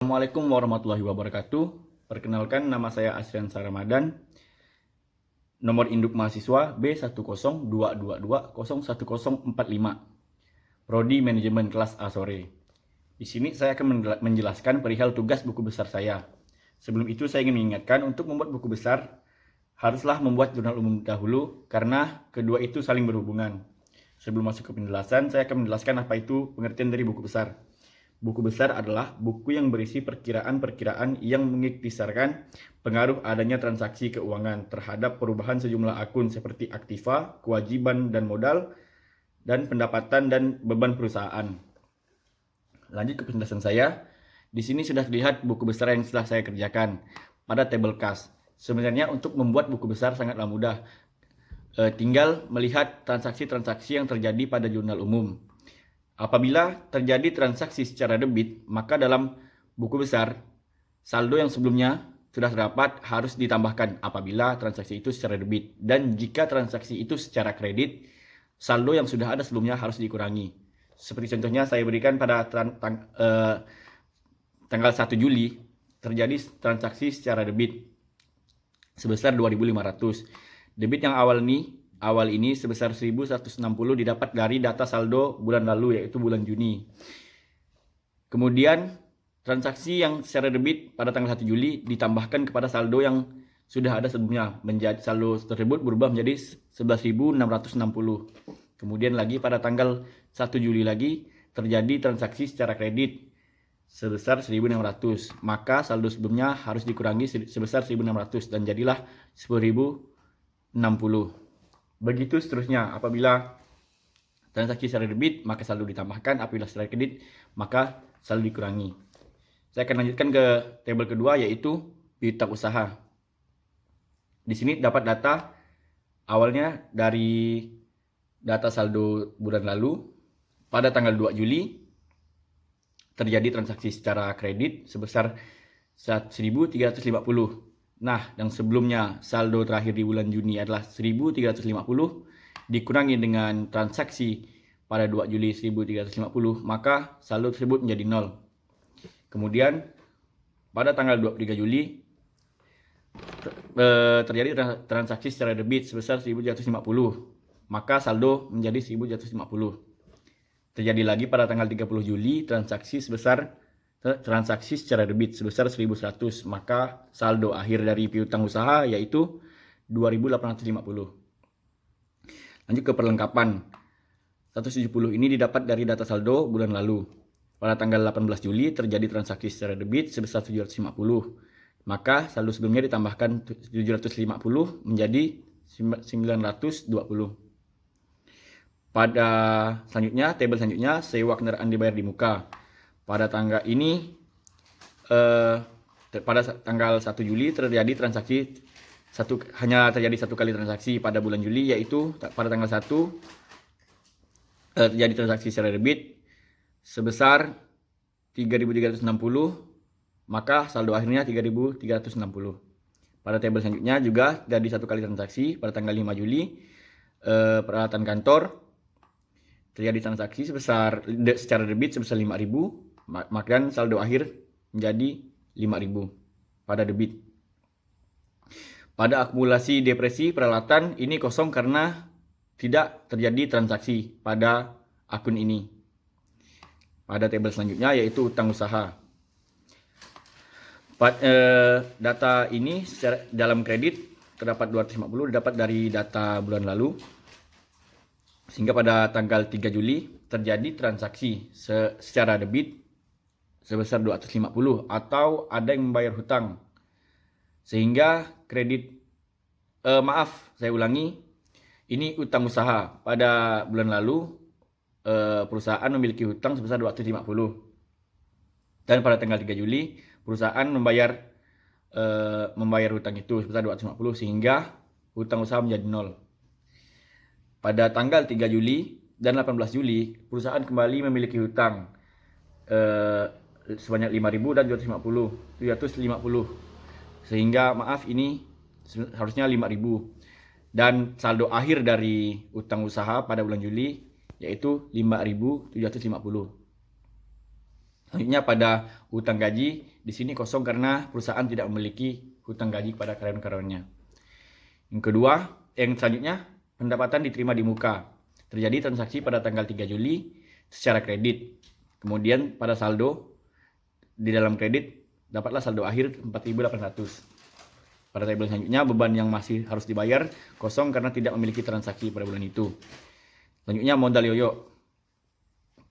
Assalamualaikum warahmatullahi wabarakatuh. Perkenalkan, nama saya Asrian Ramadan. Nomor induk mahasiswa B102220145. Prodi Manajemen kelas A sore. Di sini saya akan menjelaskan perihal tugas buku besar saya. Sebelum itu saya ingin mengingatkan untuk membuat buku besar haruslah membuat jurnal umum dahulu karena kedua itu saling berhubungan. Sebelum masuk ke penjelasan, saya akan menjelaskan apa itu pengertian dari buku besar. Buku besar adalah buku yang berisi perkiraan-perkiraan yang mengiktisarkan pengaruh adanya transaksi keuangan terhadap perubahan sejumlah akun seperti aktiva, kewajiban dan modal, dan pendapatan dan beban perusahaan. Lanjut ke penjelasan saya. Di sini sudah terlihat buku besar yang telah saya kerjakan pada table kas. Sebenarnya untuk membuat buku besar sangatlah mudah. Tinggal melihat transaksi-transaksi yang terjadi pada jurnal umum. Apabila terjadi transaksi secara debit, maka dalam buku besar, saldo yang sebelumnya sudah terdapat harus ditambahkan apabila transaksi itu secara debit. Dan jika transaksi itu secara kredit, saldo yang sudah ada sebelumnya harus dikurangi. Seperti contohnya saya berikan pada tanggal 1 Juli, terjadi transaksi secara debit sebesar 2.500. Debit yang awal ini sebesar 1.160 didapat dari data saldo bulan lalu, yaitu bulan Juni. Kemudian transaksi yang secara debit pada tanggal 1 Juli ditambahkan kepada saldo yang sudah ada sebelumnya. Menjadi saldo tersebut berubah menjadi 11.660. Kemudian lagi pada tanggal 1 Juli lagi terjadi transaksi secara kredit sebesar 1.600. Maka saldo sebelumnya harus dikurangi sebesar 1.600 dan jadilah 10.060. Begitu seterusnya, apabila transaksi secara debit maka saldo ditambahkan, apabila secara kredit maka saldo dikurangi. Saya akan lanjutkan ke tabel kedua, yaitu piutang usaha. Di sini dapat data awalnya dari data saldo bulan lalu. Pada tanggal 2 Juli terjadi transaksi secara kredit sebesar 1.350. Nah, yang sebelumnya saldo terakhir di bulan Juni adalah 1.350 dikurangi dengan transaksi pada 2 Juli 1.350, maka saldo tersebut menjadi 0. Kemudian pada tanggal 23 Juli terjadi transaksi secara debit sebesar 1.350, maka saldo menjadi 1.350. Terjadi lagi pada tanggal 30 Juli transaksi secara debit sebesar 1.100, maka saldo akhir dari piutang usaha yaitu 2.850. Lanjut ke perlengkapan. 170 ini didapat dari data saldo bulan lalu. Pada tanggal 18 Juli terjadi transaksi secara debit sebesar 750, maka saldo sebelumnya ditambahkan 750 menjadi 920. Pada tabel selanjutnya, sewa kendaraan dibayar di muka. Pada tanggal ini, pada tanggal 1 Juli terjadi transaksi hanya terjadi satu kali transaksi pada bulan Juli, yaitu pada tanggal 1 terjadi transaksi secara debit sebesar 3.360, maka saldo akhirnya 3.360. Pada tabel selanjutnya juga terjadi satu kali transaksi pada tanggal 5 Juli, peralatan kantor terjadi transaksi secara debit sebesar 5.000, maka saldo akhir menjadi 5.000 pada debit. Pada akumulasi depresi peralatan ini kosong karena tidak terjadi transaksi pada akun ini. Pada tabel selanjutnya yaitu utang usaha. Data ini dalam kredit terdapat 250 didapat dari data bulan lalu. Sehingga pada tanggal 3 Juli terjadi transaksi secara debit sebesar 250 atau ada yang membayar hutang. Sehingga saya ulangi, ini utang usaha. Pada bulan lalu perusahaan memiliki hutang sebesar 250. Dan pada tanggal 3 Juli perusahaan membayar hutang itu sebesar 250 sehingga hutang usaha menjadi 0. Pada tanggal 3 Juli dan 18 Juli, perusahaan kembali memiliki hutang sebanyak 5.000 dan 750. Sehingga ini harusnya 5.000. Dan saldo akhir dari utang usaha pada bulan Juli yaitu 5.750. Selanjutnya pada hutang gaji, di sini kosong karena perusahaan tidak memiliki hutang gaji kepada karyawan-karyawannya. Yang kedua, yang selanjutnya, pendapatan diterima di muka. Terjadi transaksi pada tanggal 3 Juli secara kredit. Kemudian pada saldo, di dalam kredit, dapatlah saldo akhir 4.800. Pada tabel selanjutnya, beban yang masih harus dibayar kosong karena tidak memiliki transaksi pada bulan itu. Selanjutnya, modal yoyo.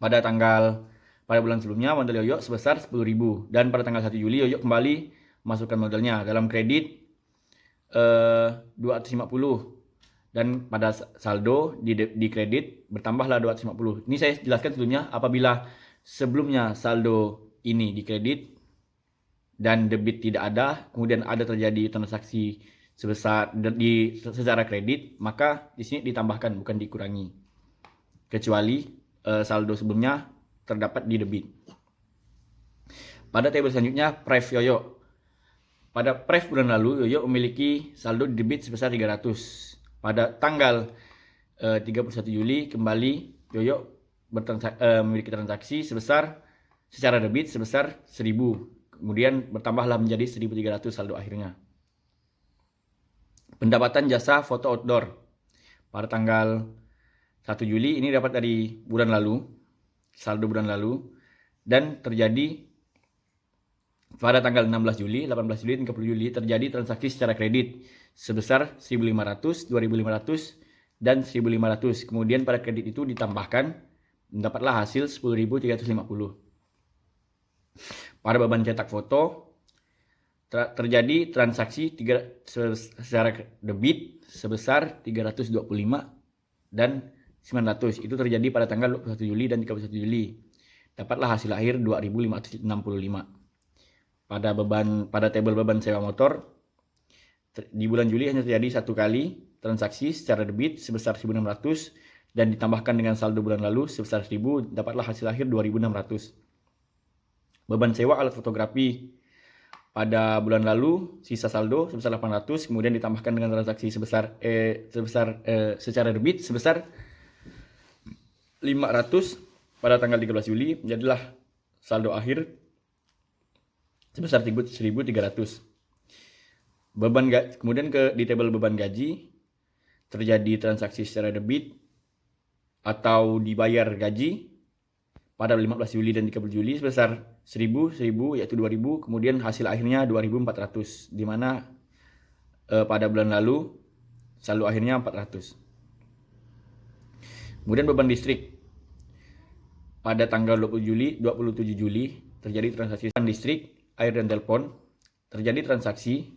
Pada bulan sebelumnya, modal yoyo sebesar 10.000. Dan pada tanggal 1 Juli, yoyo kembali masukkan modalnya dalam kredit 250. Dan pada saldo di kredit bertambahlah 250. Ini saya jelaskan sebelumnya, apabila sebelumnya saldo ini di kredit dan debit tidak ada, kemudian ada terjadi transaksi secara kredit, maka di sini ditambahkan bukan dikurangi. Kecuali saldo sebelumnya terdapat di debit. Pada tabel selanjutnya, pref yoyo. Pada pref bulan lalu, yoyo memiliki saldo di debit sebesar 300. Pada tanggal 31 Juli kembali yoyo memiliki transaksi secara debit sebesar 1.000. Kemudian bertambahlah menjadi 1.300 saldo akhirnya. Pendapatan jasa foto outdoor. Pada tanggal 1 Juli ini dapat dari bulan lalu, saldo bulan lalu, dan terjadi pada tanggal 16 Juli, 18 Juli, 30 Juli terjadi transaksi secara kredit sebesar 1.500, 2.500, dan 1.500. Kemudian pada kredit itu ditambahkan, mendapatlah hasil 10.350. Pada beban cetak foto, terjadi transaksi secara debit sebesar 325 dan 900. Itu terjadi pada tanggal 21 Juli dan 31 Juli. Dapatlah hasil akhir 2.565. Pada tabel beban sewa motor, di bulan Juli hanya terjadi satu kali transaksi secara debit sebesar 1.600 dan ditambahkan dengan saldo bulan lalu sebesar 1.000, dapatlah hasil akhir 2.600. Beban sewa alat fotografi pada bulan lalu sisa saldo sebesar 800, kemudian ditambahkan dengan transaksi secara debit sebesar 500 pada tanggal 13 Juli, menjadilah saldo akhir sebesar 1.300. Kemudian di tabel beban gaji terjadi transaksi secara debit atau dibayar gaji pada 15 Juli dan 30 Juli sebesar 1.000 yaitu 2.000, kemudian hasil akhirnya 2.400, di mana pada bulan lalu saldo akhirnya 400. Kemudian beban listrik. Pada tanggal 27 Juli terjadi transaksi listrik, air dan telepon. Terjadi transaksi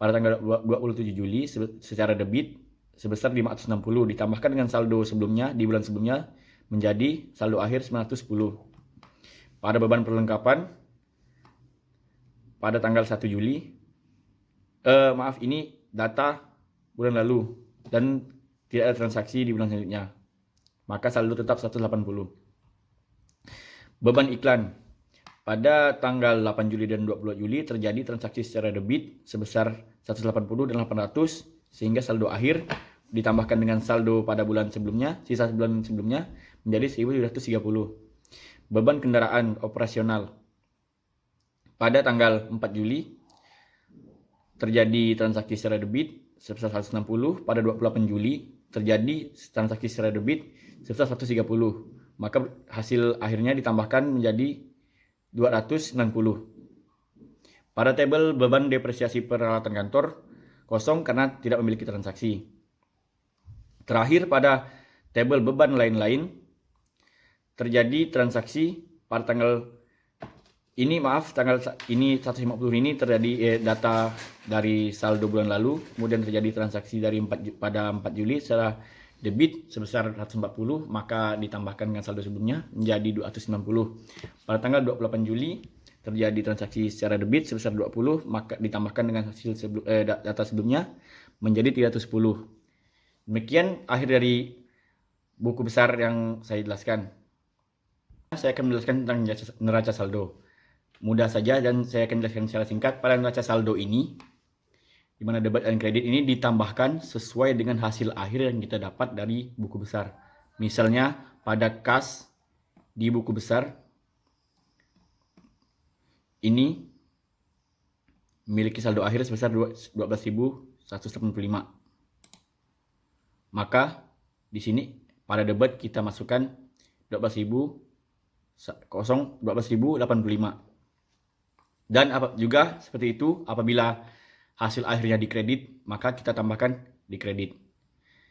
pada tanggal 27 Juli secara debit sebesar 560 ditambahkan dengan saldo sebelumnya di bulan sebelumnya menjadi saldo akhir 910. Pada beban perlengkapan pada tanggal 1 Juli ini data bulan lalu dan tidak ada transaksi di bulan selanjutnya, maka saldo tetap 180. Beban iklan. Pada tanggal 8 Juli dan 22 Juli terjadi transaksi secara debit sebesar 180 dan 800 sehingga saldo akhir ditambahkan dengan saldo pada bulan sebelumnya, sisa bulan sebelumnya menjadi 1.230. Beban kendaraan operasional. Pada tanggal 4 Juli terjadi transaksi secara debit sebesar 160, pada 28 Juli terjadi transaksi secara debit sebesar 130. Maka hasil akhirnya ditambahkan menjadi 290. Pada tabel beban depresiasi peralatan kantor kosong karena tidak memiliki transaksi. Terakhir pada tabel beban lain-lain terjadi transaksi pada tanggal 150 ini terjadi data dari saldo bulan lalu, kemudian terjadi transaksi pada 4 Juli secara debit sebesar 140, maka ditambahkan dengan saldo sebelumnya menjadi 290. Pada tanggal 28 Juli terjadi transaksi secara debit sebesar 20, maka ditambahkan dengan hasil data sebelumnya menjadi 310. Demikian akhir dari buku besar yang saya jelaskan. Saya akan menjelaskan tentang neraca saldo. Mudah saja dan saya akan jelaskan secara singkat. Pada neraca saldo ini, di mana debit dan kredit ini ditambahkan sesuai dengan hasil akhir yang kita dapat dari buku besar. Misalnya pada kas di buku besar ini memiliki saldo akhir sebesar 12.185. Maka di sini pada debit kita masukkan 12.085. Dan juga seperti itu, apabila hasil akhirnya dikredit, maka kita tambahkan di kredit.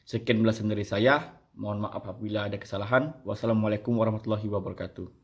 Sekian penjelasan dari saya. Mohon maaf apabila ada kesalahan. Wassalamualaikum warahmatullahi wabarakatuh.